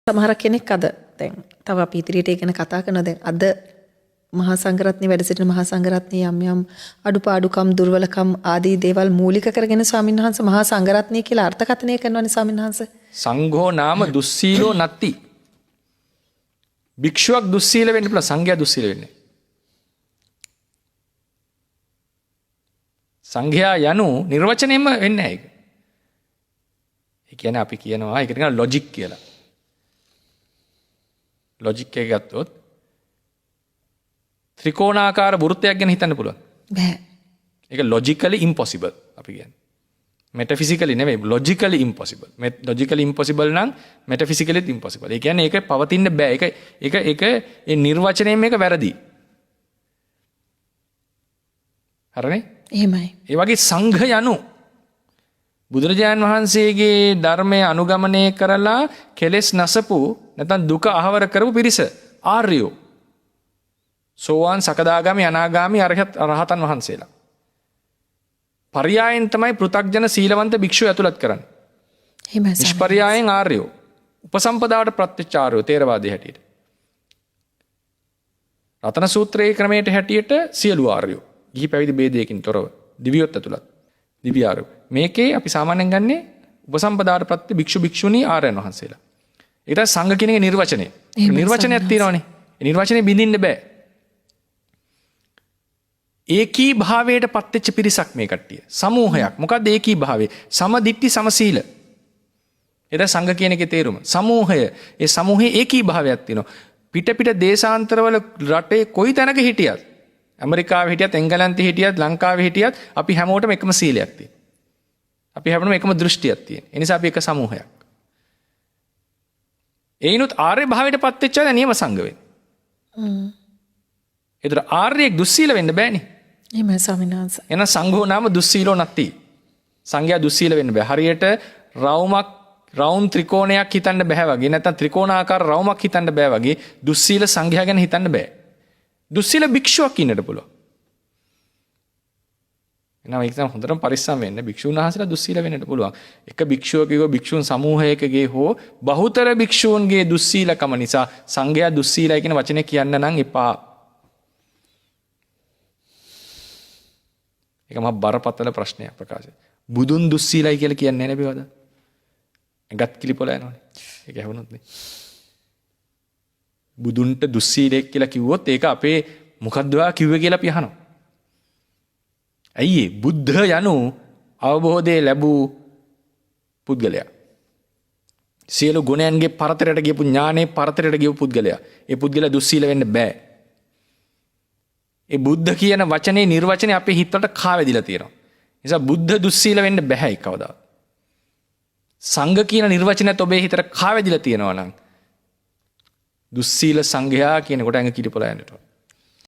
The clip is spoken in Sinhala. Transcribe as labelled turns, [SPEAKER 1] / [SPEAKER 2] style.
[SPEAKER 1] සමහර කෙනෙක් අද දැන් තව අපි ඉදිරියට ඒ ගැන කතා කරනවා දැන් අද මහා සංඝරත්නයේ වැඩ සිටින මහා සංඝරත්නයේ යම් යම් අඩුපාඩුකම් දුර්වලකම් ආදී දේවල් මූලික කරගෙන ස්වාමීන් වහන්සේ මහා සංඝරත්නය කියලා අර්ථකථනය කරනවානේ ස්වාමීන් වහන්සේ.
[SPEAKER 2] සංඝෝ නාම දුස්සීලෝ නත්ති. භික්ෂුවක් දුස්සීල වෙන්න පුළුවන් සංඝයා දුස්සීල වෙන්නේ. සංඝයා යනු නිර්වචනයෙන්ම වෙන්නේ නැහැ ඒක. ඒ කියන්නේ අපි කියනවා ඒකට කියනවා ලොජික් කියලා. ලොජික් එක ගත්තොත් ත්‍රිකෝණාකාර වෘත්තයක් ගැන හිතන්න පුළුවන්.
[SPEAKER 1] බෑ.
[SPEAKER 2] ඒක logically impossible අපි කියන්නේ. metaphysically නෙවෙයි logically impossible. logically impossible නම් metaphysically impossible. ඒ කියන්නේ ඒක පවතින්න බෑ. ඒක ඒ නිර්වචනයෙන් මේක වැරදි. හරිනේ?
[SPEAKER 1] එහෙමයි.
[SPEAKER 2] ඒ වගේ සංඝ යනු බුදුරජාණන් වහන්සේගේ ධර්මය අනුගමනය කරලා කෙලෙස් නසපු නැත්නම් දුක අහවර කරපු පිරිස ආර්යෝ. සෝවාන් සකදාගාමි අනාගාමි අරහතන් වහන්සේලා. පර්යායෙන් තමයි පෘථග්ජන සීලවන්ත භික්ෂුව ඇතුළත් කරන්නේ.
[SPEAKER 1] එහෙමයි.
[SPEAKER 2] නිෂ්පර්යායෙන් ආර්යෝ. උපසම්පදාවට ප්‍රත්‍යචාරයෝ තේරවාදී හැටියට. රතන සූත්‍රයේ ක්‍රමයට හැටියට සියලු ආර්යෝ. ගිහි පැවිදි ભેදයකින් තොරව දිවියොත් ඇතුළත්. දිව්‍ය ආර්යෝ. මේකේ අපි සාමාන්‍යයෙන් ගන්නේ උපසම්පදාවට ප්‍රත්‍ය භික්ෂු භික්ෂුණී ආර්යයන් වහන්සේලා. ඒක තමයි සංඝ කියන එක නිර්වචනය. නිර්වචනයක් තියෙනවානේ. ඒ නිර්වචනේ බින්දින්න බෑ. ඒකී භාවයට පත්වෙච්ච පිරිසක් මේ කට්ටිය. සමූහයක්. මොකක්ද ඒකී භාවය? සමදිට්ඨි සමසීල. ඒක සංඝ කියන එකේ තේරුම. සමූහය. ඒ සමූහයේ ඒකී භාවයක් තියෙනවා. පිට දේශාන්තරවල රටේ කොයි තැනක හිටියත්, ඇමරිකාවේ හිටියත්, එංගලන්තේ හිටියත්, ලංකාවේ හිටියත් අපි හැමෝටම එකම සීලයක් තියෙනවා. අපි හැමෝටම එකම දෘෂ්ටියක් තියෙනවා. ඒ නිසා අපි එක සමූහයක්. ඒිනුත් ආර්ය භාවයට පත්වෙච්ච අය නියම සංඝ වෙන්නේ. ඒතර ආර්යෙක් දුස්සීල වෙන්න බෑනේ.
[SPEAKER 1] එහෙමයි ස්වාමීන් වහන්සේ.
[SPEAKER 2] එහෙනම් සංඝෝ නාම දුස්සීලෝ නැති. සංඝයා දුස්සීල වෙන්න බෑ. හරියට රවුම් ත්‍රිකෝණයක් හිතන්න බෑ වගේ නැත්නම් ත්‍රිකෝණාකාර රවුමක් හිතන්න බෑ වගේ දුස්සීල සංඝයා ගැන හිතන්න බෑ. දුස්සීල භික්ෂුවක් ඉන්නට පුළුවන්. එහෙනම් ඒක තමයි හොඳටම පරිස්සම් වෙන්න. භික්ෂුන් වහන්සේලා දුස්සීල වෙන්නට පුළුවන්. එක භික්ෂුවකගේ භික්ෂුන් සමූහයකගේ හෝ බහුතර භික්ෂූන්ගේ දුස්සීලකම නිසා සංඝයා දුස්සීලයි කියන වචනේ කියන්න නම් එපා. ඒක මහ බරපතල ප්‍රශ්නයක් ප්‍රකාශය. බුදුන් දුස්සීලයි කියලා කියන්නේ නැහැ නේද? ඇඟත් කිලිපොළ යනවනේ. ඒක ඇහුනොත් නේ. බුදුන්ට දුස්සීලෙක් කියලා කිව්වොත් ඒක අපේ මොකද්ද ඔයා කිව්වේ කියලා අපි අහනවා. ඇයි ඒ? බුද්ධ යනු අවබෝධය ලැබූ පුද්ගලයා. සියලු ගුණයන්ගේ පරතරයට ගියපු ඥානයේ පරතරයට ගියපු පුද්ගලයා. ඒ පුද්ගලයා දුස්සීල වෙන්න බෑ. ඒ බුද්ධ කියන වචනේ නිර්වචනේ අපේ හිතවලට කාවැදිලා තියෙනවා. ඒ නිසා බුද්ධ දුස්සීල වෙන්න බෑ කවදාවත්. සංඝ කියන නිර්වචනයත් ඔබේ හිතට කාවැදිලා තියෙනවා නම් දුස්සීල සංඝයා කියන කොට ඇඟ කිලිපොළ යන්නට.